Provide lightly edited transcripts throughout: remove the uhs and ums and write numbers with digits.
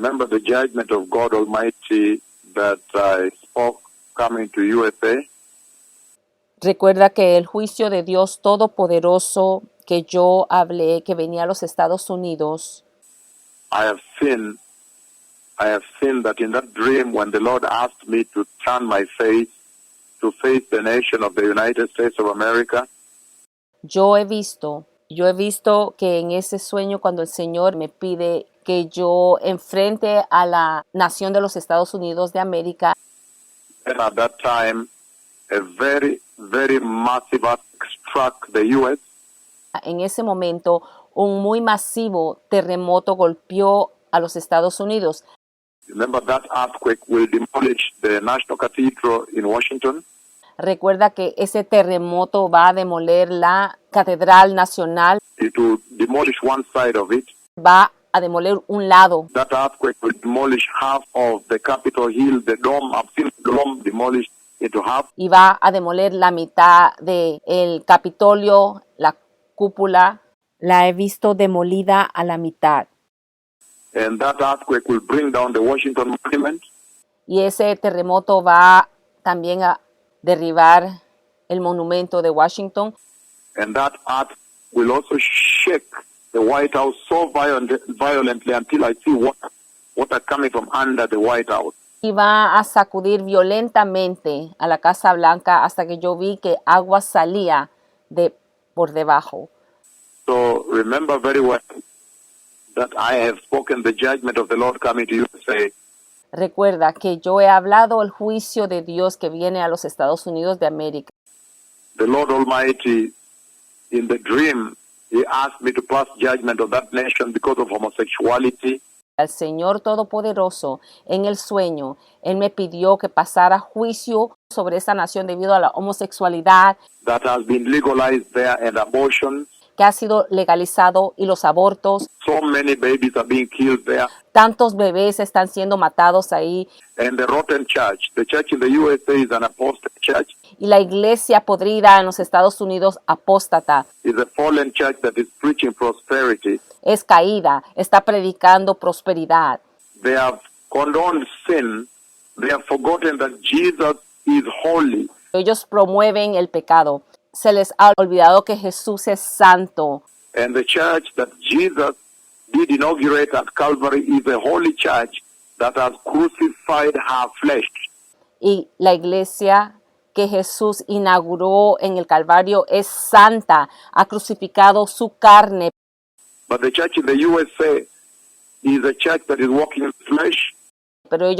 Remember the judgment of God Almighty that I spoke coming to USA? Recuerda que el juicio de Dios Todopoderoso que yo hablé, que venía a los Estados Unidos. I have seen that in that dream when the Lord asked me to turn my face to face the nation of the United States of America. Yo he visto que en ese sueño cuando el Señor me pide que yo enfrente a la nación de los Estados Unidos de América. And at that time, a very, very massive earthquake struck the U.S. En ese momento, un muy masivo terremoto golpeó a los Estados Unidos. Remember that earthquake will demolish the National Cathedral in Washington. Recuerda que ese terremoto va a demoler la Catedral Nacional. It will demolish one side of it. Va a demoler un lado. That earthquake will demolish half of the Capitol Hill, the dome. I've seen the dome demolished into half. Y va a demoler la mitad del Capitolio, la cúpula. La he visto demolida a la mitad. And that earthquake will bring down the Washington Monument. Y ese terremoto va también a derribar el monumento de Washington. And that earth will also shake the White House so violently until I see water coming from under the White House. Y va a sacudir violentamente a la Casa Blanca hasta que yo vi que agua salía por debajo. So remember very well that I have spoken the judgment of the Lord coming to USA. Recuerda que yo he hablado el juicio de Dios que viene a los Estados Unidos de América. The Lord Almighty, in the dream, He asked me to pass judgment on that nation because of homosexuality. Al Señor Todopoderoso, en el sueño, Él me pidió que pasara juicio sobre esa nación debido a la homosexualidad That has been legalized there and abortion. que ha sido legalizado y los abortos. So many babies are being killed there. Tantos bebés están siendo matados ahí. And the rotten church. The church in the USA is an apostate church. Y la iglesia podrida en los Estados Unidos, apóstata, It's a fallen church that is preaching prosperity. es caída, está predicando prosperidad. They have condoned sin. They have forgotten that Jesus is holy. Ellos promueven el pecado. Se les ha olvidado que Jesús es santo. And the church that Jesus did inaugurate at Calvary is a holy church that has crucified her flesh. Y la iglesia que Jesús inauguró en el Calvario es santa, ha crucificado su carne. But the church in the USA is a church that is walking in flesh. Pero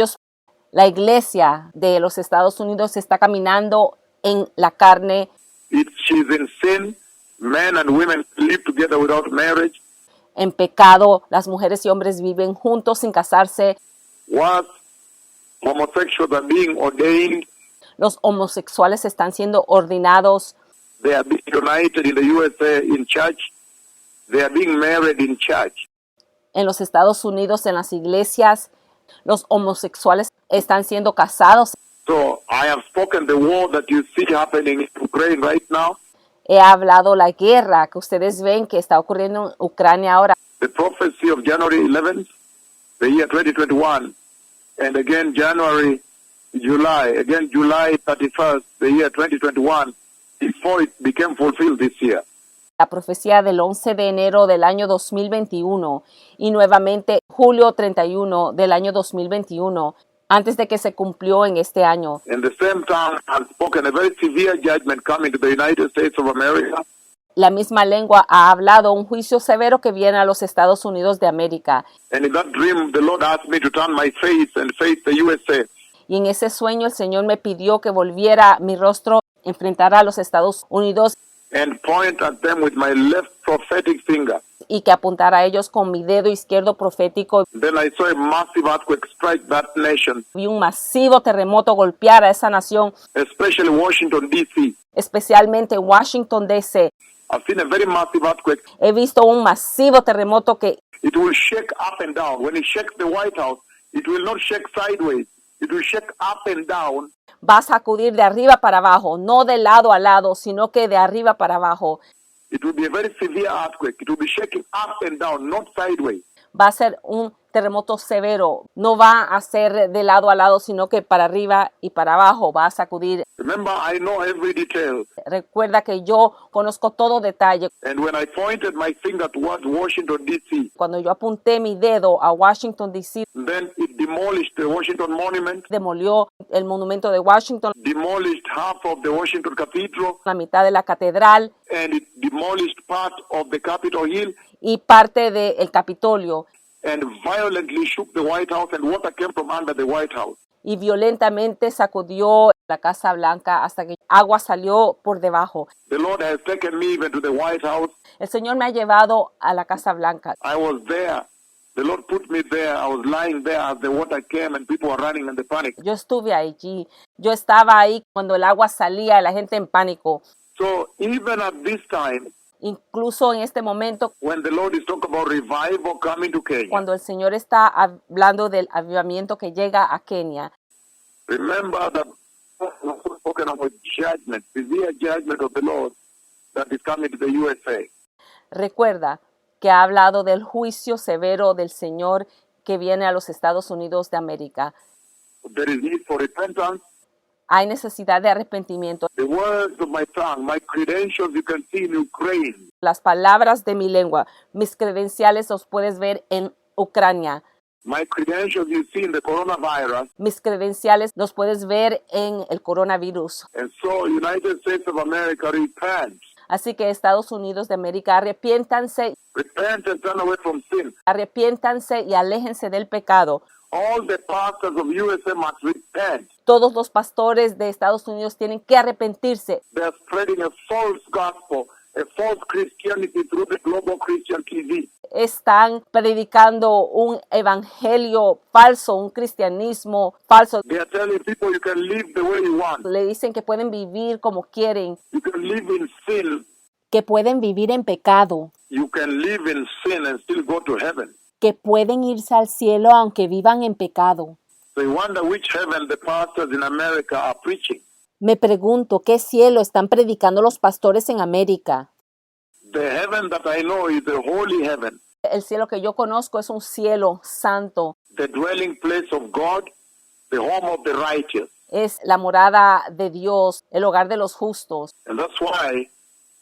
la iglesia de los Estados Unidos está caminando en la carne. She's in sin. Men and women live together without marriage. En pecado, las mujeres y hombres viven juntos sin casarse. What? Homosexuals are being ordained. Los homosexuales están siendo ordenados. They are being united in the USA in church. They are being married in church. En los Estados Unidos, en las iglesias, los homosexuales están siendo casados. So I have spoken the war that you see happening in Ukraine right now. He hablado la guerra que ustedes ven que está ocurriendo en Ucrania ahora. The prophecy of January 11th, the year 2021, and again July 31st, the year 2021, before it became fulfilled this year. La profecía del 11 de enero del año 2021 y nuevamente julio 31 del año 2021, antes de que se cumplió en este año. In the same time, I've spoken a very severe judgment coming to the United States of America. La misma lengua ha hablado un juicio severo que viene a los Estados Unidos de América. And in that dream, the Lord asked me to turn my face and face the USA. Y en ese sueño el Señor me pidió que volviera mi rostro, enfrentara a los Estados Unidos. And point at them with my left prophetic finger. Y que apuntara a ellos con mi dedo izquierdo profético. Then I saw a massive earthquake strike that nation. Vi un masivo terremoto golpear a esa nación. Especially Washington, D.C. Especialmente Washington, D.C. I've seen a very massive earthquake. He visto un masivo terremoto que it will shake up and down. When it shakes the White House, it will not shake sideways. It will shake up and down. Va a sacudir de arriba para abajo, no de lado a lado, sino que de arriba para abajo. It will be a very severe earthquake. It will be shaking up and down, not sideways. Va a ser un terremoto severo no va a ser de lado a lado, sino que para arriba y para abajo va a sacudir. Remember, I know every detail. Recuerda que yo conozco todo detalle. And when I pointed my finger towards Washington, D.C., Cuando yo apunté mi dedo a Washington, D.C., then it demolished the Washington Monument, demolió el monumento de Washington, demolished half of the Washington Cathedral, la mitad de la catedral and it demolished part of the Capitol Hill, y parte del Capitolio, and violently shook the White House, and water came from under the White House. y violentamente sacudió la Casa Blanca hasta que agua salió por debajo. The Lord has taken me even to the White House. El Señor me ha llevado a la Casa Blanca. I was there. The Lord put me there. I was lying there as the water came and people were running in the panic. Yo estuve allí. Yo estaba ahí cuando el agua salía y la gente en pánico. So even at this time, Incluso en este momento, when the Lord is talking about revival coming to Kenya, cuando el Señor está hablando del avivamiento que llega a Kenia, remember that we're spoken about judgment, severe judgment of the Lord that is coming to the USA. recuerda que ha hablado del juicio severo del Señor que viene a los Estados Unidos de América. There is need for repentance. Hay necesidad de arrepentimiento. The words of my tongue, my credentials you can see in Ukraine. Las palabras de mi lengua, mis credenciales los puedes ver en Ucrania. My credentials you see in the coronavirus. Mis credenciales los puedes ver en el coronavirus. And so United States of America, repent. Así que Estados Unidos de América, arrepiéntanse, Repent and turn away from sin. arrepiéntanse y aléjense del pecado. All the pastors of USA must repent. Todos los pastores de Estados Unidos tienen que arrepentirse. They are spreading a false gospel, a false Christianity through the global Christian TV. Están predicando un evangelio falso, un cristianismo falso. They are telling people you can live the way you want. Le dicen que pueden vivir como quieren, You can live in sin. que pueden vivir en pecado, You can live in sin and still go to heaven. que pueden irse al cielo aunque vivan en pecado. So you wonder which heaven the pastors in America are preaching. Me pregunto, ¿qué cielo están predicando los pastores en América? The heaven that I know is the holy heaven, El cielo que yo conozco es un cielo santo. the dwelling place of God, the home of the righteous. Es la morada de Dios, el hogar de los justos. And that's why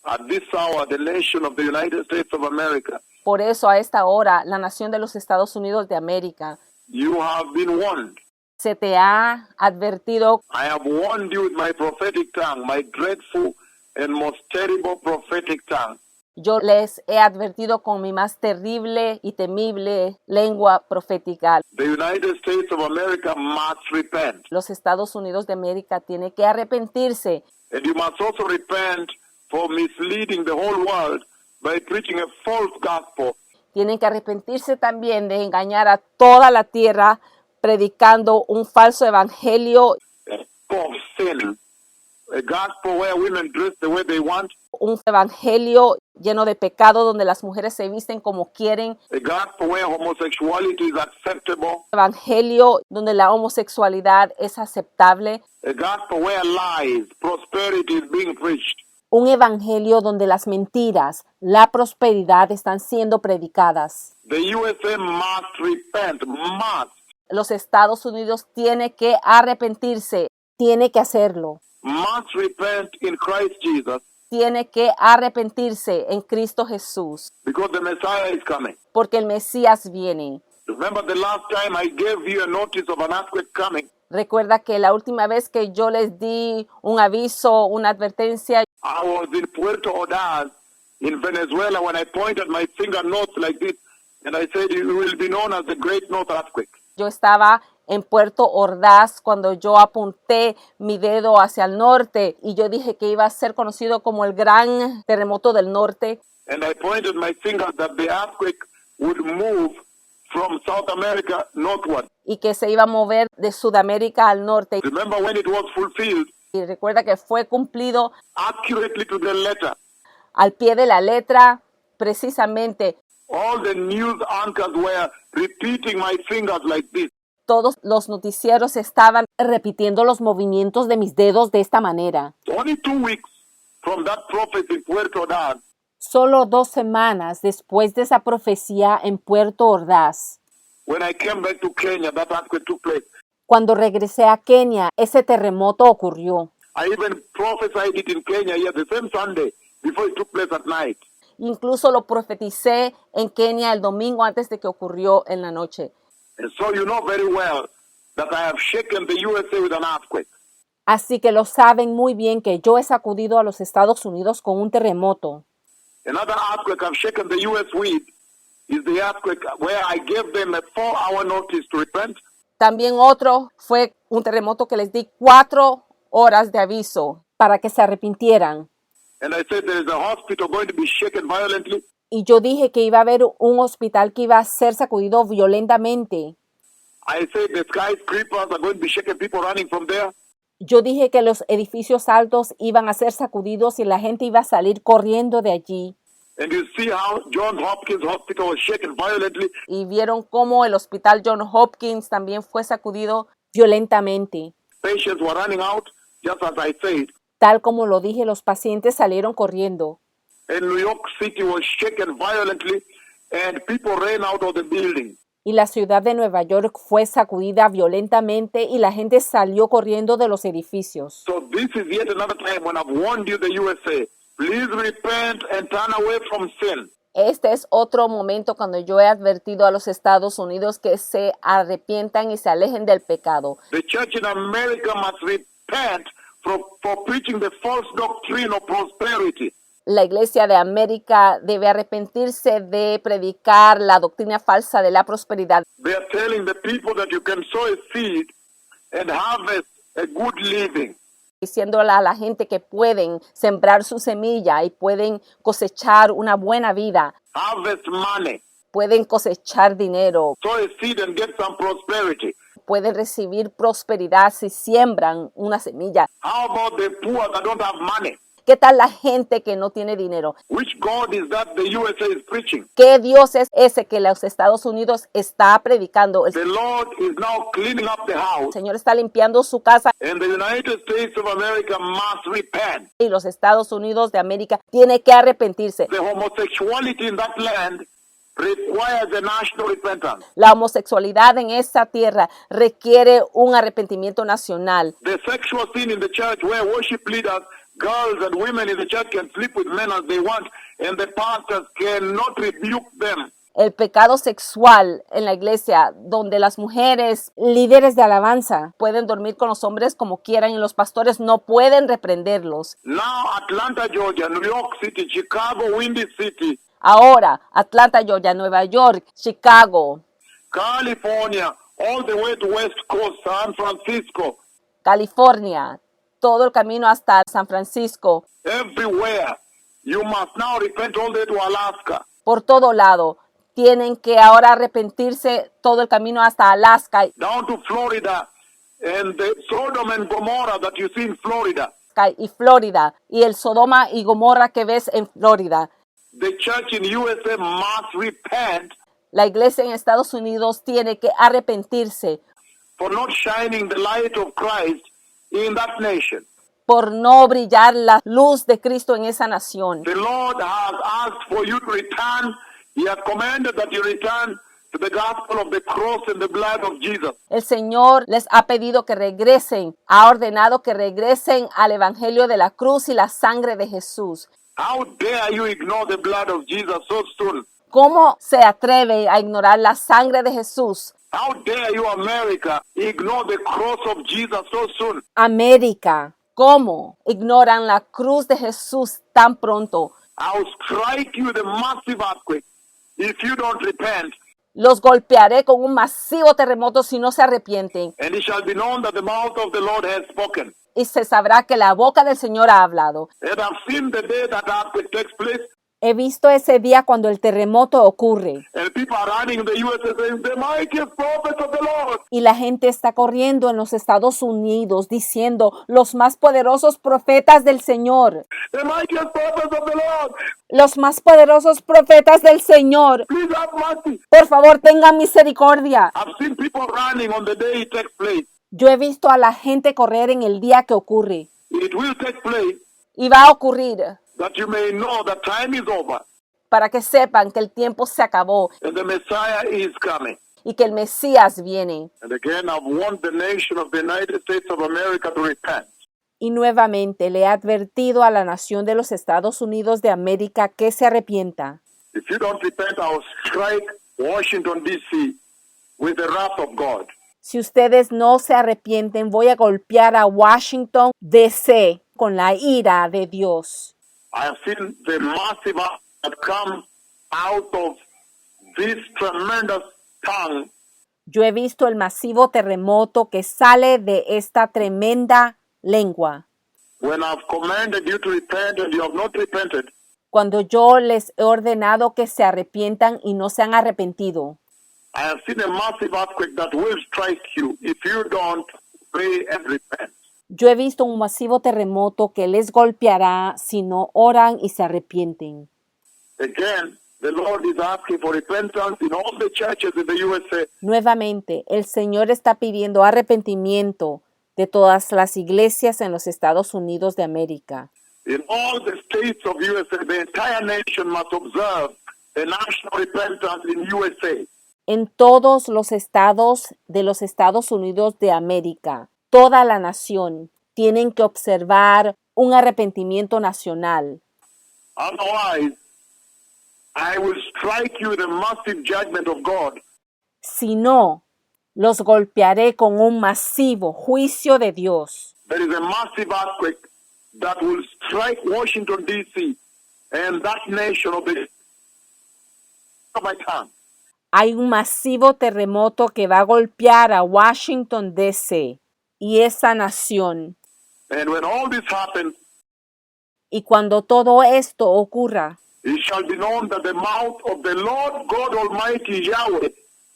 at this hour the nation of the United States of America, Por eso a esta hora, la nación de los Estados Unidos de América, you have been warned. se te ha advertido. I have warned you with my prophetic tongue, my dreadful and most terrible prophetic tongue. Yo les he advertido con mi más terrible y temible lengua profética. The United States of America must repent. Los Estados Unidos de América tienen que arrepentirse. And you must also repent for misleading the whole world by preaching a false gospel. Tienen que arrepentirse también de engañar a toda la tierra predicando un falso evangelio, Of sin. A gospel where women dress the way they want. un evangelio lleno de pecado donde las mujeres se visten como quieren, A gospel where homosexuality is acceptable. evangelio donde la homosexualidad es aceptable, A gospel where lies, prosperity is being preached. un evangelio donde las mentiras, la prosperidad están siendo predicadas. The USA must repent, must. Los Estados Unidos tiene que arrepentirse, tiene que hacerlo, Must repent in Christ Jesus tiene que arrepentirse en Cristo Jesús, because the Messiah is coming. porque el Mesías viene. Remember the last time I gave you a notice of an earthquake coming? Recuerda que la última vez que yo les di un aviso, una advertencia, I was in Puerto Ordaz in Venezuela when I pointed my finger north like this and I said it will be known as the Great North Earthquake. yo estaba en Puerto Ordaz cuando yo apunté mi dedo hacia el norte y yo dije que iba a ser conocido como el gran terremoto del norte. And I pointed my finger that the earthquake would move from South America northward. Y que se iba a mover de Sudamérica al norte. Remember when it was fulfilled Y recuerda que fue cumplido accurately to the letter. al pie de la letra, precisamente. All the news anchors were repeating my fingers like this. Todos los noticieros estaban repitiendo los movimientos de mis dedos de esta manera. Only 2 weeks from that prophecy in Puerto Ordaz, Solo 2 semanas después de esa profecía en Puerto Ordaz, when I came back to Kenya, that earthquake took place. Cuando regresé a Kenia, ese terremoto ocurrió. I even prophesied it in Kenya here the same Sunday before it took place at night. Incluso lo profeticé en Kenia el domingo antes de que ocurrió en la noche. And so you know very well that I have shaken the USA with an earthquake. Así que lo saben muy bien que yo he sacudido a los Estados Unidos con un terremoto. Another earthquake I've shaken the US with is the earthquake where I gave them a 4-hour notice to repent. También otro fue un terremoto que les di 4 horas de aviso para que se arrepintieran. And I said there is a hospital going to be shaken violently. Y yo dije que iba a haber un hospital que iba a ser sacudido violentamente. I said the skyscrapers are going to be shaken, people running from there. Yo dije que los edificios altos iban a ser sacudidos y la gente iba a salir corriendo de allí. And you see how Johns Hopkins Hospital was shaken violently. Y vieron cómo el hospital Johns Hopkins también fue sacudido violentamente. Patients were running out, just as I said. Tal como lo dije, los pacientes salieron corriendo. And New York City was shaken violently, and people ran out of the building. Y la ciudad de Nueva York fue sacudida violentamente y la gente salió corriendo de los edificios. So this is yet another time when I've warned you, the USA, please repent and turn away from sin. Este es otro momento cuando yo he advertido a los Estados Unidos que se arrepientan y se alejen del pecado. The church in America must repent for preaching the false doctrine of prosperity. La Iglesia de América debe arrepentirse de predicar la doctrina falsa de la prosperidad. They are telling the people that you can sow a seed and harvest a good living. Diciéndole a la gente que pueden sembrar su semilla y pueden cosechar una buena vida, Harvest money. pueden cosechar dinero, Sow a seed and get some prosperity. pueden recibir prosperidad si siembran una semilla. How about the poor that don't have money? ¿Qué tal la gente que no tiene dinero? Which God is that the USA is preaching? ¿Qué Dios es ese que los Estados Unidos está predicando? El The Lord is now cleaning up the house, Señor está limpiando su casa and the United States of America must repent. y los Estados Unidos de América tiene que arrepentirse. The homosexuality in that land requires a national repentance. La homosexualidad en esta tierra requiere un arrepentimiento nacional. The sexual sin in the church where worship leaders, girls and women in the church can sleep with men as they want, and the pastors cannot rebuke them. El pecado sexual en la iglesia, donde las mujeres, líderes de alabanza, pueden dormir con los hombres como quieran y los pastores no pueden reprenderlos. Now Atlanta, Georgia, New York City, Chicago, Windy City, Ahora, Atlanta, Georgia, Nueva York, Chicago, California, all the way to West Coast, San Francisco, California, todo el camino hasta San Francisco, everywhere. You must now repent all the way to Alaska. por todo lado. Tienen que ahora arrepentirse todo el camino hasta Alaska Down to Florida and the Sodom and Gomorrah that you see in Florida. y Florida y el Sodoma y Gomorra que ves en Florida. The church in USA must repent La iglesia en Estados Unidos tiene que arrepentirse for not shining the light of Christ in that nation. por no brillar la luz de Cristo en esa nación. The Lord has asked for you to return. He has commanded that you return to the gospel of the cross and the blood of Jesus. El Señor les ha pedido que regresen, ha ordenado que regresen al evangelio de la cruz y la sangre de Jesús. How dare you ignore the blood of Jesus so soon? ¿Cómo se atreve a ignorar la sangre de Jesús? How dare you, America, ignore the cross of Jesus so soon? América, ¿cómo ignoran la cruz de Jesús tan pronto? I'll strike you with a massive earthquake if you don't repent, Los golpearé con un masivo terremoto si no se arrepienten. and it shall be known that the mouth of the Lord has spoken. Y se sabrá que la boca del Señor ha hablado. And I've seen the day that earthquake takes place, He visto ese día cuando el terremoto ocurre. and people are running in the USA saying, the mightiest prophets of the Lord. Y la gente está corriendo en los Estados Unidos diciendo los más poderosos profetas del Señor. The mightiest prophets of the Lord. Los más poderosos profetas del Señor. Please have mercy. Por favor, tengan misericordia. I've seen people running on the day it takes place. Yo he visto a la gente correr en el día que ocurre. It will take place Y va a ocurrir that you may know that time is over para que sepan que el tiempo se acabó and the Messiah is coming. y que el Mesías viene. And again, I've warned the nation of the United States of America to repent. Y nuevamente le he advertido a la nación de los Estados Unidos de América que se arrepienta. If you don't repent, I'll strike Washington, D.C. with the wrath of God. Si ustedes no se arrepienten, voy a golpear a Washington, D.C. con la ira de Dios. I have seen the massive act that comes out of this tremendous tongue. Yo he visto el masivo terremoto que sale de esta tremenda lengua. When I've commanded you to repent and you have not repented, Cuando yo les he ordenado que se arrepientan y no se han arrepentido. I have seen a massive earthquake that will strike you if you don't pray and repent. Yo he visto un masivo terremoto que les golpeará si no oran y se arrepienten. Again, the Lord is asking for repentance in all the churches in the USA. Nuevamente, el Señor está pidiendo arrepentimiento de todas las iglesias en los Estados Unidos de América. In all the states of USA, the entire nation must observe the national repentance in USA. En todos los estados de los Estados Unidos de América, toda la nación tienen que observar un arrepentimiento nacional. Otherwise, I will strike you with a massive judgment of God. Si no, los golpearé con un masivo juicio de Dios. There is a massive earthquake that will strike Washington, D.C. and that nation of my tongue. Hay un masivo terremoto que va a golpear a Washington, D.C. y esa nación. And when all this happens, Y cuando todo esto ocurra, it shall be known that the mouth of the Lord God Almighty Yahweh,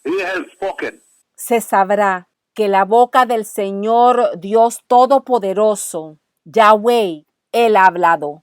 He has spoken. se sabrá que la boca del Señor Dios Todopoderoso, Yahweh, Él ha hablado.